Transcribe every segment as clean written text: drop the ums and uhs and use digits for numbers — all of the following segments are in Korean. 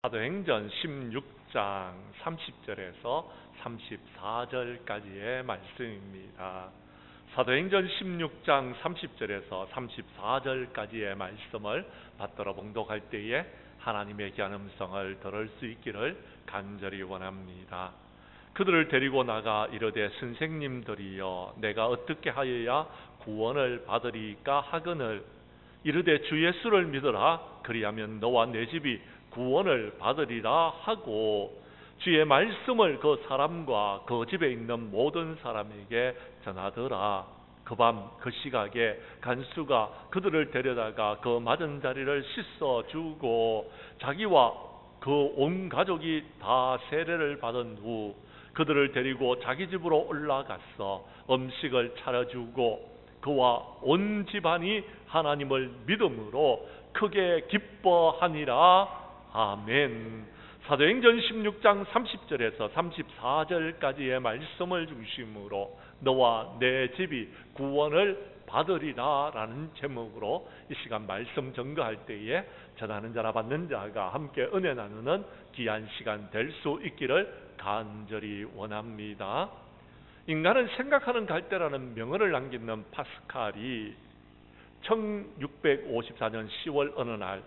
사도행전 16장 30절에서 34절까지의 말씀입니다. 사도행전 16장 30절에서 34절까지의 말씀을 받들어 봉독할 때에 하나님의 귀한 음성을 들을 수 있기를 간절히 원합니다. 그들을 데리고 나가 이르되 선생님들이여 내가 어떻게 하여야 구원을 받으리까 하거늘 이르되 주 예수를 믿으라 그리하면 너와 내 집이 구원을 받으리라 하고 주의 말씀을 그 사람과 그 집에 있는 모든 사람에게 전하더라. 그 밤 그 시각에 간수가 그들을 데려다가 그 맞은 자리를 씻어주고 자기와 그 온 가족이 다 세례를 받은 후 그들을 데리고 자기 집으로 올라가서 음식을 차려주고 그와 온 집안이 하나님을 믿음으로 크게 기뻐하니라. 아멘. 사도행전 16장 30절에서 34절까지의 말씀을 중심으로 너와 내 집이 구원을 받으리라 라는 제목으로 이 시간 말씀 전거할 때에 전하는 자나 받는 자가 함께 은혜 나누는 귀한 시간 될 수 있기를 간절히 원합니다. 인간은 생각하는 갈대라는 명언을 남기는 파스칼이 1654년 10월 어느 날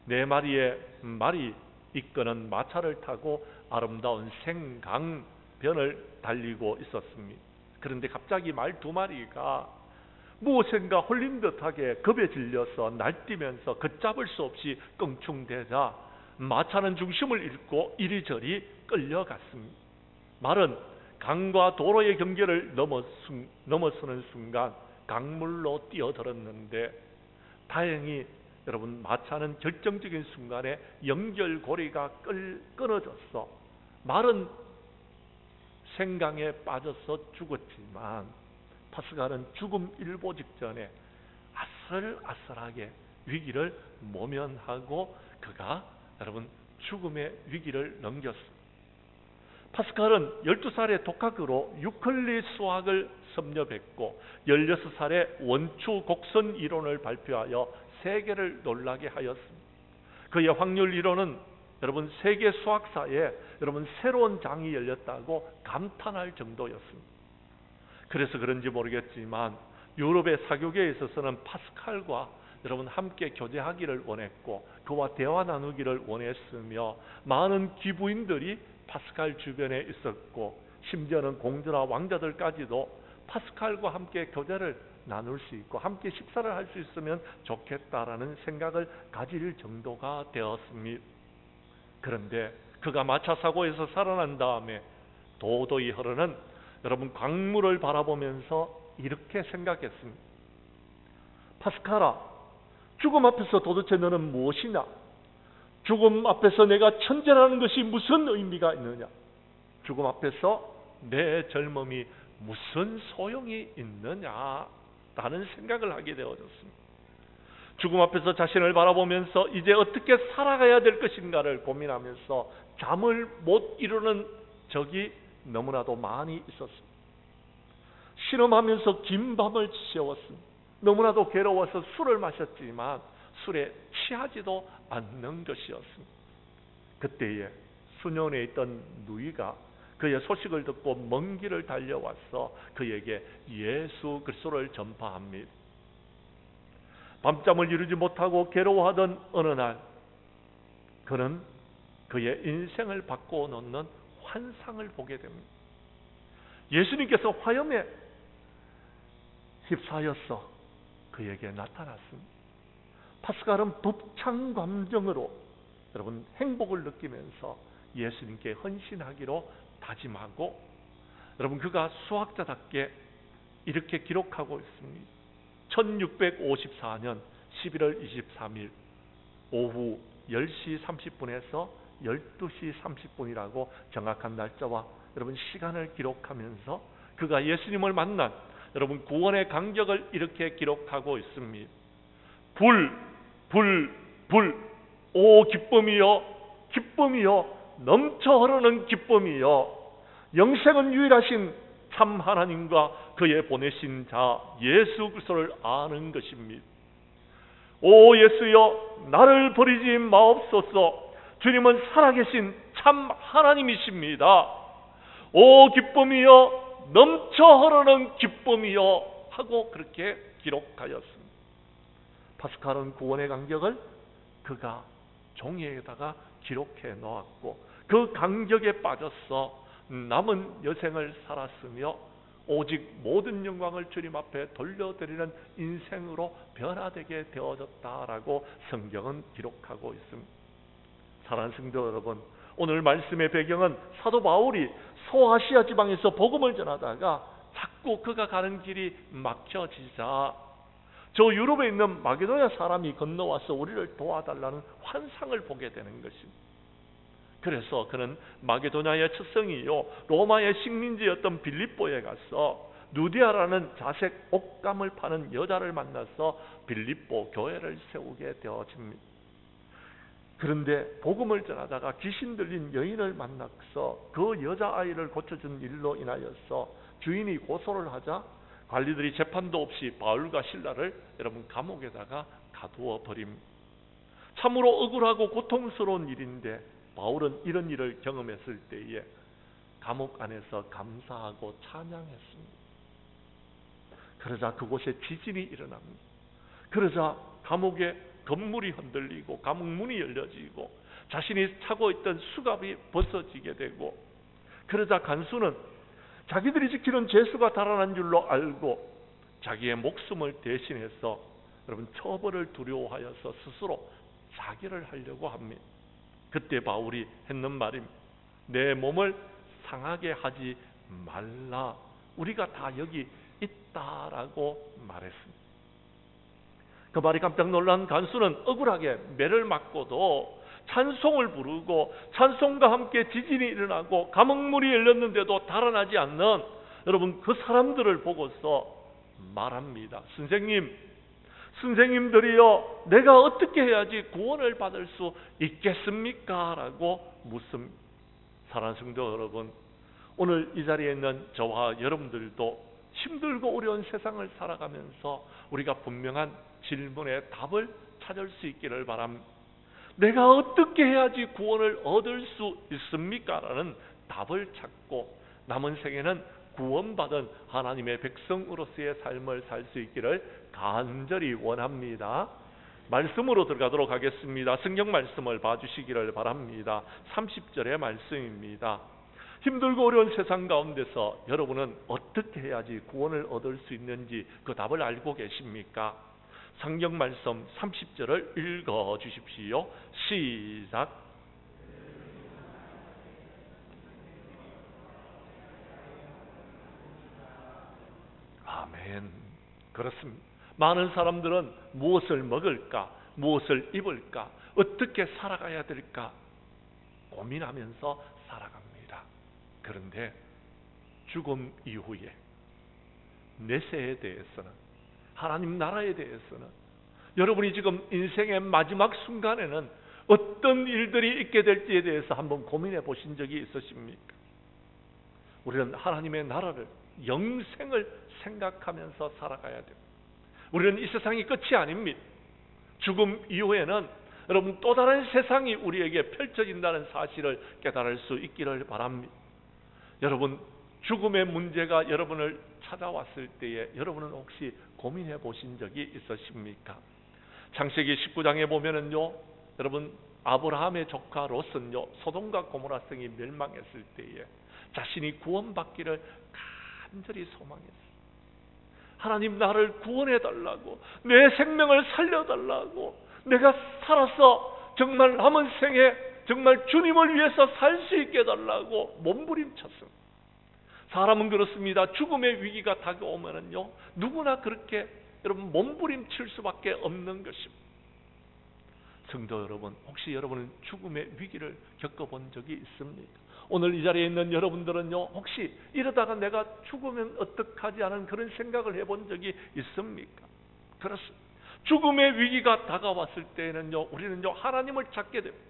네 마리의 말이 이끄는 마차를 타고 아름다운 생강변을 달리고 있었습니다. 그런데 갑자기 말 두 마리가 무엇인가 홀린 듯하게 겁에 질려서 날뛰면서 걷잡을 수 없이 껑충대자 마차는 중심을 잃고 이리저리 끌려갔습니다. 말은 강과 도로의 경계를 넘어서는 순간 강물로 뛰어들었는데 다행히 여러분 마차는 결정적인 순간에 연결고리가 끊어졌어. 말은 생강에 빠져서 죽었지만 파스칼은 죽음 일보 직전에 아슬아슬하게 위기를 모면하고 그가 여러분 죽음의 위기를 넘겼습니다. 파스칼은 12살의 독학으로 유클리드 수학을 섭렵했고 16살에 원추 곡선 이론을 발표하여 세계를 놀라게 하였습니다. 그의 확률 이론은 여러분 세계 수학사에 여러분 새로운 장이 열렸다고 감탄할 정도였습니다. 그래서 그런지 모르겠지만 유럽의 사교계에 있어서는 파스칼과 여러분 함께 교제하기를 원했고 그와 대화 나누기를 원했으며 많은 기부인들이 파스칼 주변에 있었고 심지어는 공주나 왕자들까지도 파스칼과 함께 교제를 나눌 수 있고 함께 식사를 할 수 있으면 좋겠다라는 생각을 가질 정도가 되었습니다. 그런데 그가 마차 사고에서 살아난 다음에 도도히 흐르는 여러분 강물을 바라보면서 이렇게 생각했습니다. 파스칼아, 죽음 앞에서 도대체 너는 무엇이냐? 죽음 앞에서 내가 천재라는 것이 무슨 의미가 있느냐? 죽음 앞에서 내 젊음이 무슨 소용이 있느냐? 라는 생각을 하게 되어졌습니다. 죽음 앞에서 자신을 바라보면서 이제 어떻게 살아가야 될 것인가를 고민하면서 잠을 못 이루는 적이 너무나도 많이 있었습니다. 신음하면서 긴 밤을 지새웠습니다. 너무나도 괴로워서 술을 마셨지만 술에 취하지도 않는 것이었습니다. 그때에 수년에 있던 누이가 그의 소식을 듣고 먼 길을 달려와서 그에게 예수 그리스도를 전파합니다. 밤잠을 이루지 못하고 괴로워하던 어느 날 그는 그의 인생을 바꿔놓는 환상을 보게 됩니다. 예수님께서 화염에 휩싸여서 그에게 나타났습니다. 파스칼은 벅찬 감정으로 여러분 행복을 느끼면서 예수님께 헌신하기로 다짐하고 여러분 그가 수학자답게 이렇게 기록하고 있습니다. 1654년 11월 23일 오후 10시 30분에서 12시 30분이라고 정확한 날짜와 여러분 시간을 기록하면서 그가 예수님을 만난 여러분 구원의 간격을 이렇게 기록하고 있습니다. 불, 오 기쁨이여, 기쁨이여, 넘쳐 흐르는 기쁨이여, 영생은 유일하신 참 하나님과 그의 보내신 자 예수 그리스도를 아는 것입니다. 오 예수여, 나를 버리지 마옵소서. 주님은 살아계신 참 하나님이십니다. 오 기쁨이여, 넘쳐 흐르는 기쁨이여 하고 그렇게 기록하였습니다. 파스칼은 구원의 간격을 그가 종이에다가 기록해 놓았고 그 간격에 빠져서 남은 여생을 살았으며 오직 모든 영광을 주님 앞에 돌려드리는 인생으로 변화되게 되어졌다라고 성경은 기록하고 있습니다. 사랑하는 성도 여러분, 오늘 말씀의 배경은 사도 바울이 소아시아 지방에서 복음을 전하다가 자꾸 그가 가는 길이 막혀지자 저 유럽에 있는 마게도냐 사람이 건너와서 우리를 도와달라는 환상을 보게 되는 것입니다. 그래서 그는 마게도냐의 첩성이요 로마의 식민지였던 빌립보에 가서 누디아라는 자색 옷감을 파는 여자를 만나서 빌립보 교회를 세우게 되어집니다. 그런데 복음을 전하다가 귀신 들린 여인을 만나서 그 여자아이를 고쳐준 일로 인하여서 주인이 고소를 하자 관리들이 재판도 없이 바울과 실라를 여러분 감옥에다가 가두어 버립니다. 참으로 억울하고 고통스러운 일인데 바울은 이런 일을 경험했을 때에 감옥 안에서 감사하고 찬양했습니다. 그러자 그곳에 지진이 일어납니다. 그러자 감옥의 건물이 흔들리고 감옥 문이 열려지고 자신이 차고 있던 수갑이 벗어지게 되고 그러자 간수는 자기들이 지키는 죄수가 달아난 줄로 알고 자기의 목숨을 대신해서 여러분 처벌을 두려워하여서 스스로 자결을 하려고 합니다. 그때 바울이 했는 말입니다. 내 몸을 상하게 하지 말라. 우리가 다 여기 있다라고 말했습니다. 그 말이 깜짝 놀란 간수는 억울하게 매를 맞고도 찬송을 부르고 찬송과 함께 지진이 일어나고 감옥문이 열렸는데도 달아나지 않는 여러분 그 사람들을 보고서 말합니다. 선생님들이여 내가 어떻게 해야지 구원을 받을 수 있겠습니까? 라고 묻습니다. 사랑하는 성도 여러분, 오늘 이 자리에 있는 저와 여러분들도 힘들고 어려운 세상을 살아가면서 우리가 분명한 질문의 답을 찾을 수 있기를 바랍니다. 내가 어떻게 해야지 구원을 얻을 수 있습니까? 라는 답을 찾고 남은 생에는 구원받은 하나님의 백성으로서의 삶을 살 수 있기를 간절히 원합니다. 말씀으로 들어가도록 하겠습니다. 성경 말씀을 봐주시기를 바랍니다. 30절의 말씀입니다. 힘들고 어려운 세상 가운데서 여러분은 어떻게 해야지 구원을 얻을 수 있는지 그 답을 알고 계십니까? 성경 말씀 30절을 읽어 주십시오. 시작. 아멘. 그렇습니다. 많은 사람들은 무엇을 먹을까, 무엇을 입을까, 어떻게 살아가야 될까 고민하면서 살아갑니다. 그런데 죽음 이후에 내세에 대해서는, 하나님 나라에 대해서는, 여러분이 지금 인생의 마지막 순간에는 어떤 일들이 있게 될지에 대해서 한번 고민해 보신 적이 있으십니까? 우리는 하나님의 나라를, 영생을 생각하면서 살아가야 됩니다. 우리는 이 세상이 끝이 아닙니다. 죽음 이후에는 여러분 또 다른 세상이 우리에게 펼쳐진다는 사실을 깨달을 수 있기를 바랍니다. 여러분 죽음의 문제가 여러분을 찾아왔을 때에 여러분은 혹시 고민해 보신 적이 있으십니까? 창세기 19장에 보면은요, 여러분 아브라함의 조카 롯은요 소돔과 고모라 성이 멸망했을 때에 자신이 구원받기를 간절히 소망했어요. 하나님 나를 구원해 달라고, 내 생명을 살려 달라고, 내가 살아서 정말 남은 생에 정말 주님을 위해서 살 수 있게 해달라고 몸부림쳤습니다. 사람은 그렇습니다. 죽음의 위기가 다가오면은요 누구나 그렇게 여러분 몸부림칠 수밖에 없는 것입니다. 성도 여러분, 혹시 여러분은 죽음의 위기를 겪어본 적이 있습니까? 오늘 이 자리에 있는 여러분들은요 혹시 이러다가 내가 죽으면 어떡하지 하는 그런 생각을 해본 적이 있습니까? 그렇습니다. 죽음의 위기가 다가왔을 때에는요 우리는요 하나님을 찾게 됩니다.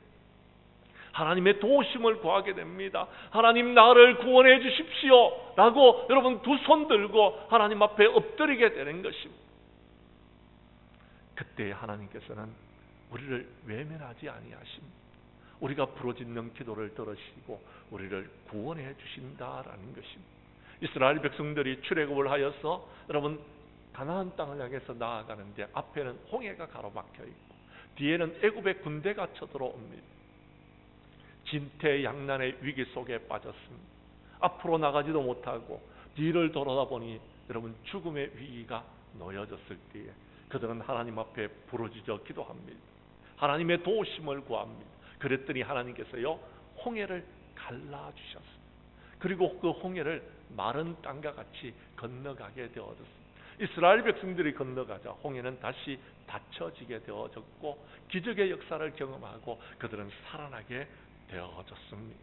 하나님의 도우심을 구하게 됩니다. 하나님 나를 구원해 주십시오 라고 여러분 두 손 들고 하나님 앞에 엎드리게 되는 것입니다. 그때 하나님께서는 우리를 외면하지 아니하십니다. 우리가 부르짖는 기도를 들으시고 우리를 구원해 주신다라는 것입니다. 이스라엘 백성들이 출애굽을 하여서 여러분 가나안 땅을 향해서 나아가는데 앞에는 홍해가 가로막혀 있고 뒤에는 애굽의 군대가 쳐들어옵니다. 진퇴양난의 위기 속에 빠졌습니다. 앞으로 나가지도 못하고 뒤를 돌아보니 여러분 죽음의 위기가 놓여졌을 때에 그들은 하나님 앞에 부르짖어 기도합니다. 하나님의 도우심을 구합니다. 그랬더니 하나님께서요 홍해를 갈라주셨습니다. 그리고 그 홍해를 마른 땅과 같이 건너가게 되어졌습니다. 이스라엘 백성들이 건너가자 홍해는 다시 닫혀지게 되어졌고 기적의 역사를 경험하고 그들은 살아나게 되어졌습니다.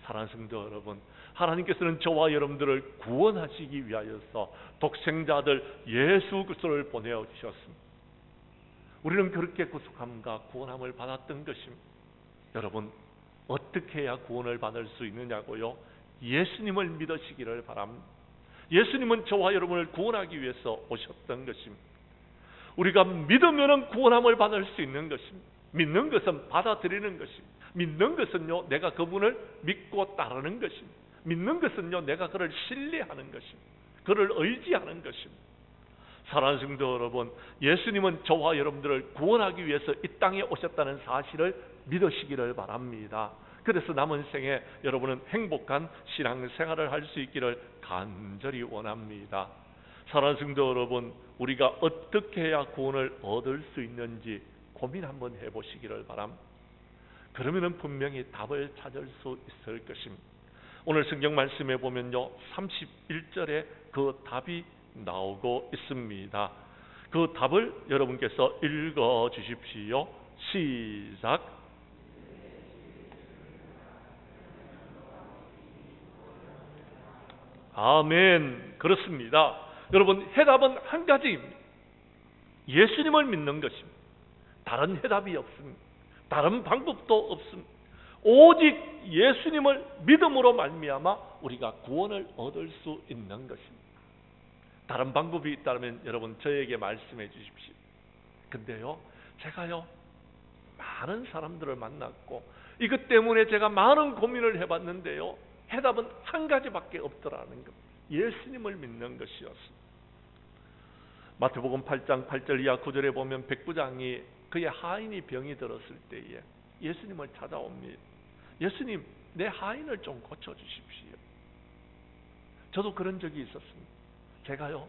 사랑하는 성도 여러분, 하나님께서는 저와 여러분들을 구원하시기 위하여서 독생자들 예수 그리스도를 보내어 주셨습니다. 우리는 그렇게 구속함과 구원함을 받았던 것입니다. 여러분 어떻게 해야 구원을 받을 수 있느냐고요? 예수님을 믿으시기를 바랍니다. 예수님은 저와 여러분을 구원하기 위해서 오셨던 것입니다. 우리가 믿으면 구원함을 받을 수 있는 것입니다. 믿는 것은 받아들이는 것입니다. 믿는 것은요 내가 그분을 믿고 따르는 것입니다. 믿는 것은요 내가 그를 신뢰하는 것입니다. 그를 의지하는 것입니다. 사랑하는 성도 여러분, 예수님은 저와 여러분들을 구원하기 위해서 이 땅에 오셨다는 사실을 믿으시기를 바랍니다. 그래서 남은 생에 여러분은 행복한 신앙생활을 할 수 있기를 간절히 원합니다. 사랑하는 성도 여러분, 우리가 어떻게 해야 구원을 얻을 수 있는지 고민 한번 해보시기를 바랍니다. 그러면 분명히 답을 찾을 수 있을 것입니다. 오늘 성경 말씀에 보면요 31절에 그 답이 나오고 있습니다. 그 답을 여러분께서 읽어 주십시오. 시작. 아멘. 그렇습니다. 여러분 해답은 한 가지입니다. 예수님을 믿는 것입니다. 다른 해답이 없습니다. 다른 방법도 없습니다. 오직 예수님을 믿음으로 말미암아 우리가 구원을 얻을 수 있는 것입니다. 다른 방법이 있다면 여러분 저에게 말씀해 주십시오. 근데요 제가요 많은 사람들을 만났고 이것 때문에 제가 많은 고민을 해봤는데요 해답은 한 가지밖에 없더라는 것. 예수님을 믿는 것이었습니다. 마태복음 8장 8절 이하 9절에 보면 백부장이 그의 하인이 병이 들었을 때에 예수님을 찾아옵니다. 예수님 내 하인을 좀 고쳐주십시오. 저도 그런 적이 있었습니다. 제가요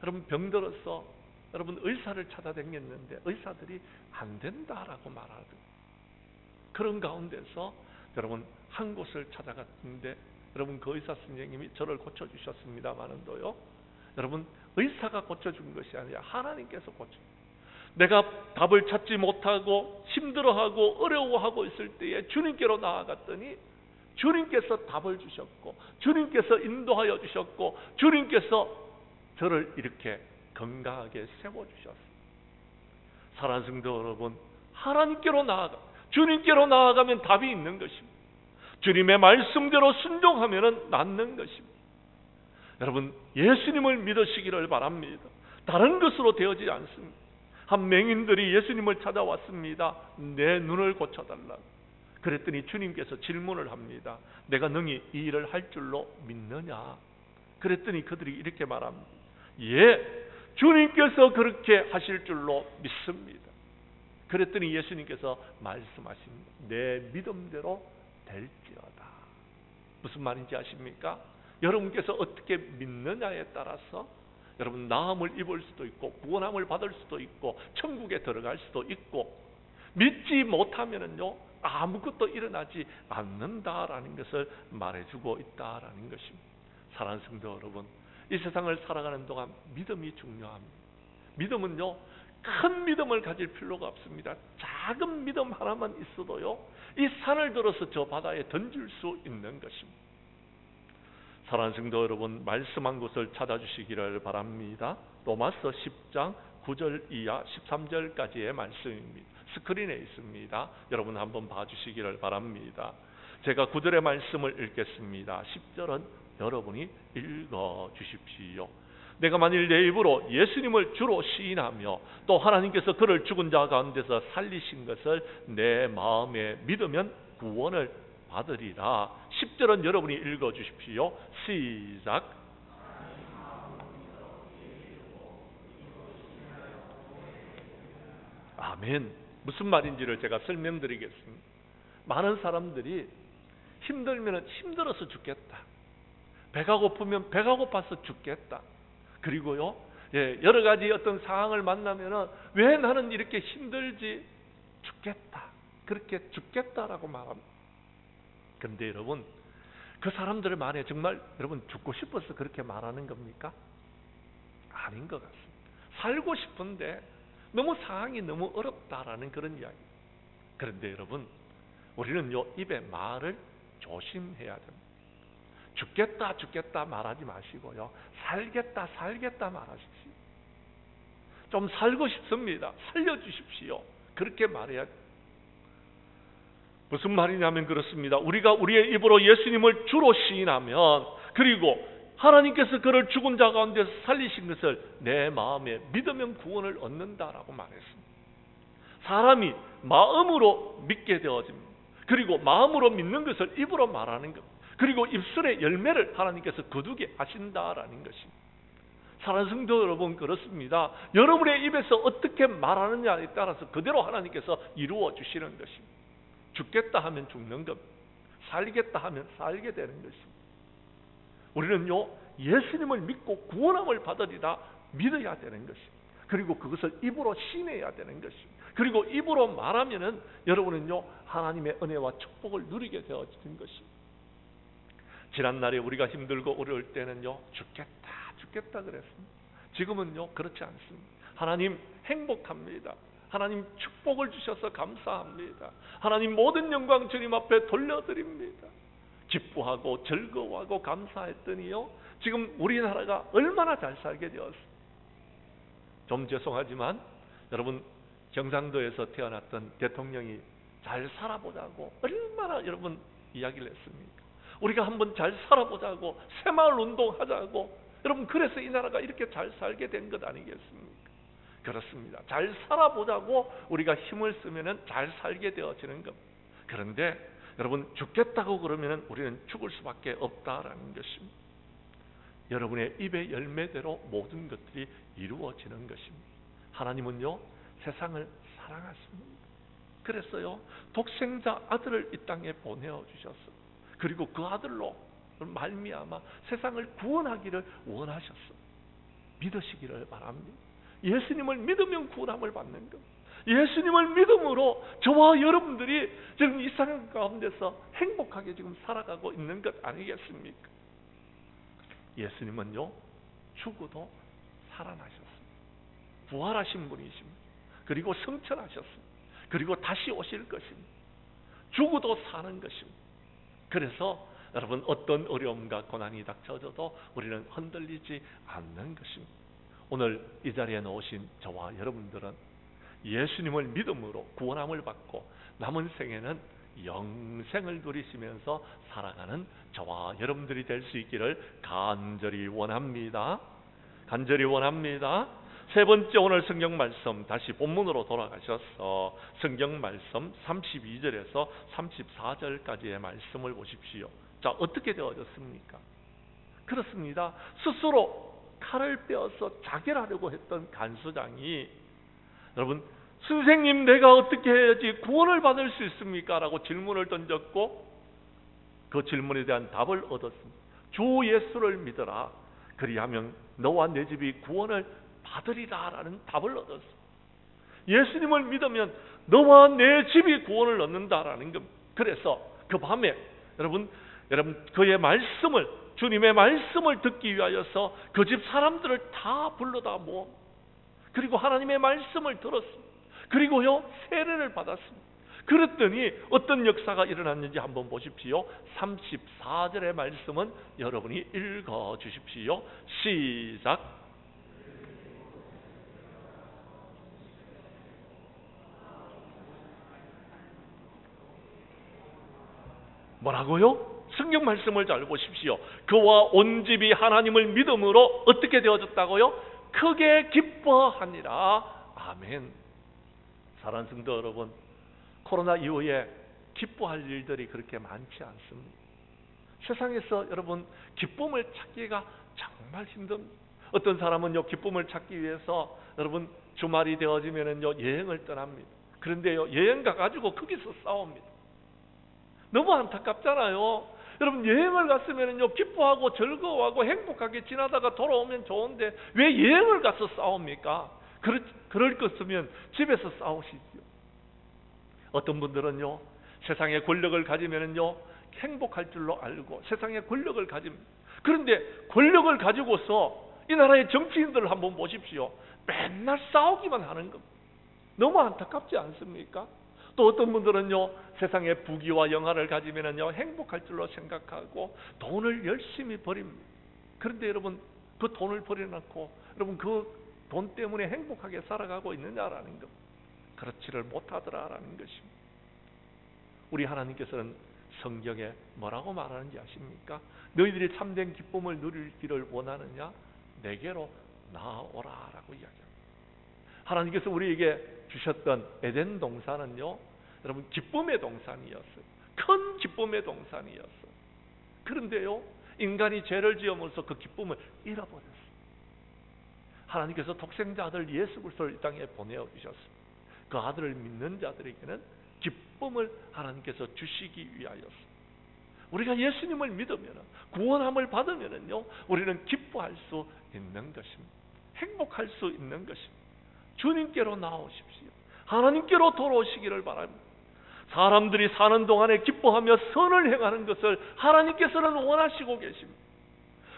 여러분 병들어서 여러분 의사를 찾아다녔는데 의사들이 안 된다라고 말하더라고요. 그런 가운데서 여러분 한 곳을 찾아갔는데 여러분 그 의사 선생님이 저를 고쳐주셨습니다마는도요 여러분 의사가 고쳐준 것이 아니라 하나님께서 고쳐준. 내가 답을 찾지 못하고 힘들어하고 어려워하고 있을 때에 주님께로 나아갔더니 주님께서 답을 주셨고 주님께서 인도하여 주셨고 주님께서 저를 이렇게 건강하게 세워주셨습니다. 사랑하는 성도 여러분, 하나님께로 나아가 주님께로 나아가면 답이 있는 것입니다. 주님의 말씀대로 순종하면 낫는 것입니다. 여러분 예수님을 믿으시기를 바랍니다. 다른 것으로 되어지지 않습니다. 한 맹인들이 예수님을 찾아왔습니다. 내 눈을 고쳐달라고. 그랬더니 주님께서 질문을 합니다. 내가 능히 이 일을 할 줄로 믿느냐? 그랬더니 그들이 이렇게 말합니다. 예, 주님께서 그렇게 하실 줄로 믿습니다. 그랬더니 예수님께서 말씀하십니다. 내 믿음대로 될지어다. 무슨 말인지 아십니까? 여러분께서 어떻게 믿느냐에 따라서 여러분 나음을 입을 수도 있고 구원함을 받을 수도 있고 천국에 들어갈 수도 있고 믿지 못하면은요 아무것도 일어나지 않는다라는 것을 말해주고 있다라는 것입니다. 사랑하는 성도 여러분, 이 세상을 살아가는 동안 믿음이 중요합니다. 믿음은요 큰 믿음을 가질 필요가 없습니다. 작은 믿음 하나만 있어도요 이 산을 들어서 저 바다에 던질 수 있는 것입니다. 사랑하는 성도 여러분, 말씀한 곳을 찾아주시기를 바랍니다. 로마서 10장 9절 이하 13절까지의 말씀입니다. 스크린에 있습니다. 여러분 한번 봐주시기를 바랍니다. 제가 9절의 말씀을 읽겠습니다. 10절은 여러분이 읽어주십시오. 내가 만일 내 입으로 예수님을 주로 시인하며 또 하나님께서 그를 죽은 자 가운데서 살리신 것을 내 마음에 믿으면 구원을 받으리라. 10절은 여러분이 읽어주십시오. 시작. 아멘. 무슨 말인지를 제가 설명드리겠습니다. 많은 사람들이 힘들면 힘들어서 죽겠다, 배가 고프면 배가 고파서 죽겠다, 그리고요, 여러 가지 어떤 상황을 만나면은 왜 나는 이렇게 힘들지, 죽겠다, 그렇게 죽겠다라고 말합니다. 그런데 여러분, 그 사람들의 말에 정말 여러분 죽고 싶어서 그렇게 말하는 겁니까? 아닌 것 같습니다. 살고 싶은데 너무 상황이 너무 어렵다라는 그런 이야기. 그런데 여러분, 우리는 입에 말을 조심해야 됩니다. 죽겠다 죽겠다 말하지 마시고요, 살겠다 살겠다 말하십시오. 좀 살고 싶습니다, 살려주십시오, 그렇게 말해야 돼요. 무슨 말이냐면 그렇습니다. 우리가 우리의 입으로 예수님을 주로 시인하면, 그리고 하나님께서 그를 죽은 자 가운데서 살리신 것을 내 마음에 믿으면 구원을 얻는다라고 말했습니다. 사람이 마음으로 믿게 되어집니다. 그리고 마음으로 믿는 것을 입으로 말하는 것, 그리고 입술의 열매를 하나님께서 거두게 하신다라는 것입니다. 사랑하는 성도 여러분, 그렇습니다. 여러분의 입에서 어떻게 말하느냐에 따라서 그대로 하나님께서 이루어 주시는 것입니다. 죽겠다 하면 죽는 겁니다. 살겠다 하면 살게 되는 것입니다. 우리는요, 예수님을 믿고 구원함을 받으리라 믿어야 되는 것입니다. 그리고 그것을 입으로 시인해야 되는 것입니다. 그리고 입으로 말하면은 여러분은요, 하나님의 은혜와 축복을 누리게 되어지는 것입니다. 지난날에 우리가 힘들고 어려울 때는요, 죽겠다 그랬습니다. 지금은요, 그렇지 않습니다. 하나님 행복합니다. 하나님 축복을 주셔서 감사합니다. 하나님 모든 영광 주님 앞에 돌려드립니다. 기뻐하고 즐거워하고 감사했더니요, 지금 우리나라가 얼마나 잘 살게 되었습니다. 좀 죄송하지만 여러분, 경상도에서 태어났던 대통령이 잘 살아보자고 얼마나 여러분 이야기를 했습니까? 우리가 한번 잘 살아보자고, 새마을 운동하자고, 여러분 그래서 이 나라가 이렇게 잘 살게 된 것 아니겠습니까? 그렇습니다. 잘 살아보자고 우리가 힘을 쓰면은 잘 살게 되어지는 겁니다. 그런데 여러분, 죽겠다고 그러면은 우리는 죽을 수밖에 없다라는 것입니다. 여러분의 입의 열매대로 모든 것들이 이루어지는 것입니다. 하나님은요, 세상을 사랑하십니다. 그래서요, 독생자 아들을 이 땅에 보내어 주셨어요. 그리고 그 아들로 말미암아 세상을 구원하기를 원하셨어요. 믿으시기를 바랍니다. 예수님을 믿으면 구원함을 받는 것, 예수님을 믿음으로 저와 여러분들이 지금 이 세상 가운데서 행복하게 지금 살아가고 있는 것 아니겠습니까? 예수님은요, 죽어도 살아나셨습니다. 부활하신 분이십니다. 그리고 승천하셨습니다. 그리고 다시 오실 것입니다. 죽어도 사는 것입니다. 그래서 여러분, 어떤 어려움과 고난이 닥쳐져도 우리는 흔들리지 않는 것입니다. 오늘 이 자리에 놓으신 저와 여러분들은 예수님을 믿음으로 구원함을 받고 남은 생에는 영생을 누리시면서 살아가는 저와 여러분들이 될 수 있기를 간절히 원합니다. 간절히 원합니다. 세 번째, 오늘 성경 말씀 다시 본문으로 돌아가셔서 성경 말씀 32절에서 34절까지의 말씀을 보십시오. 자, 어떻게 되어졌습니까? 그렇습니다. 스스로 칼을 빼어서 자결하려고 했던 간수장이, 여러분, 선생님, 내가 어떻게 해야지 구원을 받을 수 있습니까? 라고 질문을 던졌고, 그 질문에 대한 답을 얻었습니다. 주 예수를 믿어라, 그리하면 너와 내 집이 구원을 받으리라 라는 답을 얻었습니다. 예수님을 믿으면 너와 내 집이 구원을 얻는다라는 겁니다. 그래서 그 밤에 여러분 그의 말씀을, 주님의 말씀을 듣기 위하여서 그 집 사람들을 다 불러다 모아, 그리고 하나님의 말씀을 들었습니다. 그리고요, 세례를 받았습니다. 그랬더니 어떤 역사가 일어났는지 한번 보십시오. 34절의 말씀은 여러분이 읽어 주십시오. 시작. 뭐라고요? 성경 말씀을 잘 보십시오. 그와 온 집이 하나님을 믿음으로 어떻게 되어졌다고요? 크게 기뻐하니라. 아멘. 사랑하는 성도 여러분, 코로나 이후에 기뻐할 일들이 그렇게 많지 않습니다. 세상에서 여러분 기쁨을 찾기가 정말 힘듭니다. 어떤 사람은요 기쁨을 찾기 위해서 여러분 주말이 되어지면은요 여행을 떠납니다. 그런데요 여행 가가지고 거기서 싸웁니다. 너무 안타깝잖아요. 여러분 여행을 갔으면은요 기뻐하고 즐거워하고 행복하게 지나다가 돌아오면 좋은데 왜 여행을 가서 싸웁니까? 그럴 것이면 집에서 싸우시죠. 어떤 분들은요 세상의 권력을 가지면은요 행복할 줄로 알고 세상의 권력을 가집니다. 그런데 권력을 가지고서 이 나라의 정치인들을 한번 보십시오. 맨날 싸우기만 하는 겁니다. 너무 안타깝지 않습니까? 또 어떤 분들은요 세상의 부귀와 영화를 가지면은요 행복할 줄로 생각하고 돈을 열심히 버립니다. 그런데 여러분 그 돈을 버려놓고 여러분 그 돈 때문에 행복하게 살아가고 있느냐라는 겁니다. 그렇지를 못하더라라는 것입니다. 우리 하나님께서는 성경에 뭐라고 말하는지 아십니까? 너희들이 참된 기쁨을 누리기를 원하느냐? 내게로 나아오라라고 이야기합니다. 하나님께서 우리에게 주셨던 에덴 동산은요 여러분 기쁨의 동산이었어요. 큰 기쁨의 동산이었어요. 그런데요 인간이 죄를 지으면서 그 기쁨을 잃어버렸어요. 하나님께서 독생자 아들 예수 그리스도를 이 땅에 보내어 주셨습니다. 그 아들을 믿는 자들에게는 기쁨을 하나님께서 주시기 위하였습니다. 우리가 예수님을 믿으면 구원함을 받으면요 우리는 기뻐할 수 있는 것입니다. 행복할 수 있는 것입니다. 주님께로 나오십시오. 하나님께로 돌아오시기를 바랍니다. 사람들이 사는 동안에 기뻐하며 선을 행하는 것을 하나님께서는 원하시고 계십니다.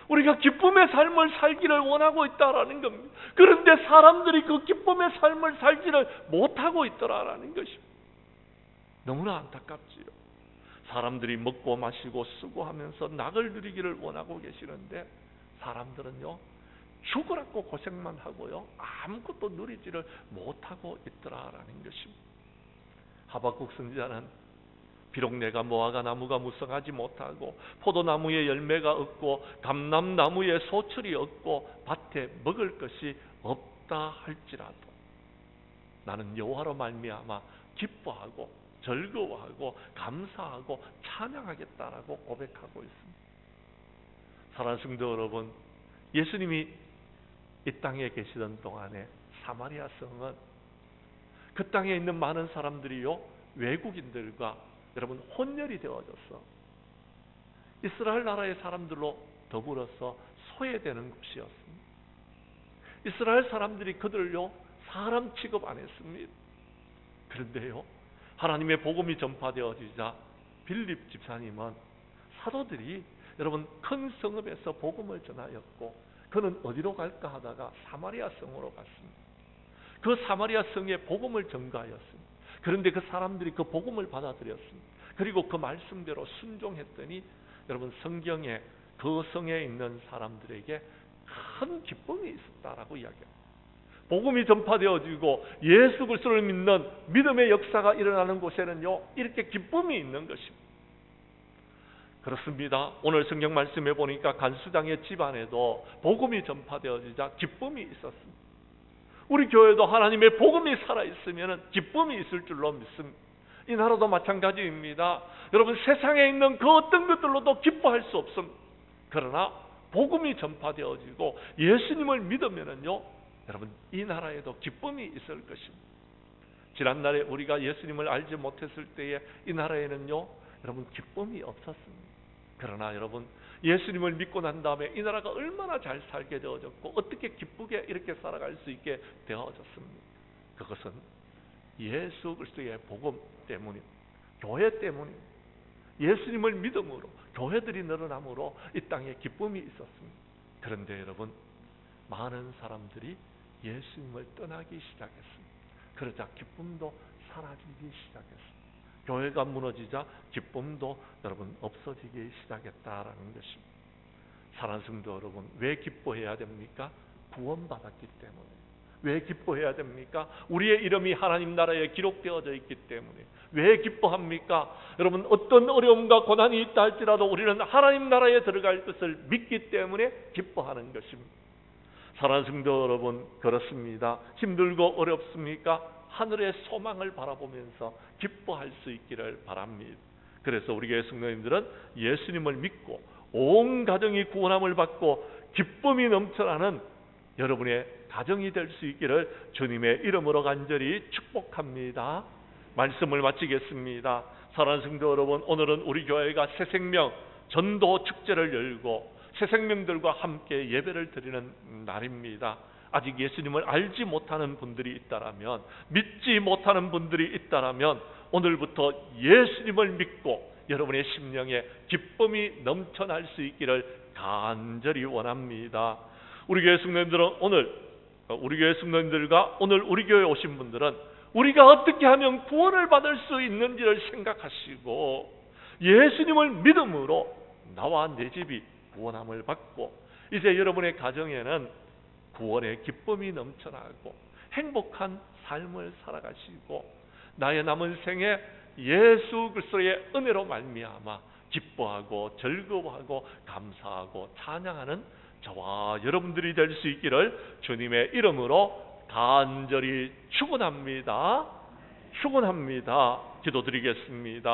우리가 기쁨의 삶을 살기를 원하고 있다라는 겁니다. 그런데 사람들이 그 기쁨의 삶을 살지를 못하고 있더라라는 것입니다. 너무나 안타깝지요. 사람들이 먹고 마시고 수고하면서 낙을 누리기를 원하고 계시는데 사람들은요 죽으라고 고생만 하고요 아무것도 누리지를 못하고 있더라라는 것입니다. 하박국 선지자는 비록 내가 무화과 나무가 무성하지 못하고 포도나무에 열매가 없고 감람나무에 소출이 없고 밭에 먹을 것이 없다 할지라도 나는 여호와로 말미암아 기뻐하고 즐거워하고 감사하고 찬양하겠다라고 고백하고 있습니다. 사랑하는 성도 여러분, 예수님이 이 땅에 계시던 동안에 사마리아 성은 그 땅에 있는 많은 사람들이요 외국인들과 여러분 혼혈이 되어졌어. 이스라엘 나라의 사람들로 더불어서 소외되는 곳이었습니다. 이스라엘 사람들이 그들을요 사람 취급 안 했습니다. 그런데요 하나님의 복음이 전파되어지자 빌립 집사님은 사도들이 여러분 큰 성읍에서 복음을 전하였고 그는 어디로 갈까 하다가 사마리아 성으로 갔습니다. 그 사마리아 성에 복음을 전가하였습니다. 그런데 그 사람들이 그 복음을 받아들였습니다. 그리고 그 말씀대로 순종했더니 여러분 성경에 그 성에 있는 사람들에게 큰 기쁨이 있었다라고 이야기합니다. 복음이 전파되어지고 예수 그리스도를 믿는 믿음의 역사가 일어나는 곳에는요 이렇게 기쁨이 있는 것입니다. 그렇습니다. 오늘 성경 말씀해 보니까 간수장의 집안에도 복음이 전파되어지자 기쁨이 있었습니다. 우리 교회도 하나님의 복음이 살아있으면 기쁨이 있을 줄로 믿습니다. 이 나라도 마찬가지입니다. 여러분 세상에 있는 그 어떤 것들로도 기뻐할 수 없습니다. 그러나 복음이 전파되어지고 예수님을 믿으면요 여러분 이 나라에도 기쁨이 있을 것입니다. 지난날에 우리가 예수님을 알지 못했을 때에 이 나라에는요 여러분 기쁨이 없었습니다. 그러나 여러분 예수님을 믿고 난 다음에 이 나라가 얼마나 잘 살게 되어졌고 어떻게 기쁘게 이렇게 살아갈 수 있게 되어졌습니까? 그것은 예수 그리스도의 복음 때문입니다. 교회 때문입니다. 예수님을 믿음으로 교회들이 늘어남으로 이 땅에 기쁨이 있었습니다. 그런데 여러분 많은 사람들이 예수님을 떠나기 시작했습니다. 그러자 기쁨도 사라지기 시작했습니다. 교회가 무너지자 기쁨도 여러분 없어지기 시작했다라는 것입니다. 사랑하는 성도 여러분, 왜 기뻐해야 됩니까? 구원받았기 때문에. 왜 기뻐해야 됩니까? 우리의 이름이 하나님 나라에 기록되어져 있기 때문에. 왜 기뻐합니까? 여러분 어떤 어려움과 고난이 있다 할지라도 우리는 하나님 나라에 들어갈 것을 믿기 때문에 기뻐하는 것입니다. 사랑하는 성도 여러분, 그렇습니다. 힘들고 어렵습니까? 하늘의 소망을 바라보면서 기뻐할 수 있기를 바랍니다. 그래서 우리 교회 성도님들은 예수님을 믿고 온 가정이 구원함을 받고 기쁨이 넘쳐나는 여러분의 가정이 될 수 있기를 주님의 이름으로 간절히 축복합니다. 말씀을 마치겠습니다. 사랑하는 성도 여러분, 오늘은 우리 교회가 새생명 전도 축제를 열고 새생명들과 함께 예배를 드리는 날입니다. 아직 예수님을 알지 못하는 분들이 있다라면, 믿지 못하는 분들이 있다라면 오늘부터 예수님을 믿고 여러분의 심령에 기쁨이 넘쳐날 수 있기를 간절히 원합니다. 우리 교회 성도님들은 우리 교회 성도님들과 오늘 우리 교회에 오신 분들은 우리가 어떻게 하면 구원을 받을 수 있는지를 생각하시고 예수님을 믿음으로 나와 내 집이 구원함을 받고 이제 여러분의 가정에는 구원의 기쁨이 넘쳐나고 행복한 삶을 살아가시고 나의 남은 생에 예수 그리스도의 은혜로 말미암아 기뻐하고 즐거워하고 감사하고 찬양하는 저와 여러분들이 될 수 있기를 주님의 이름으로 간절히 축원합니다. 기도드리겠습니다.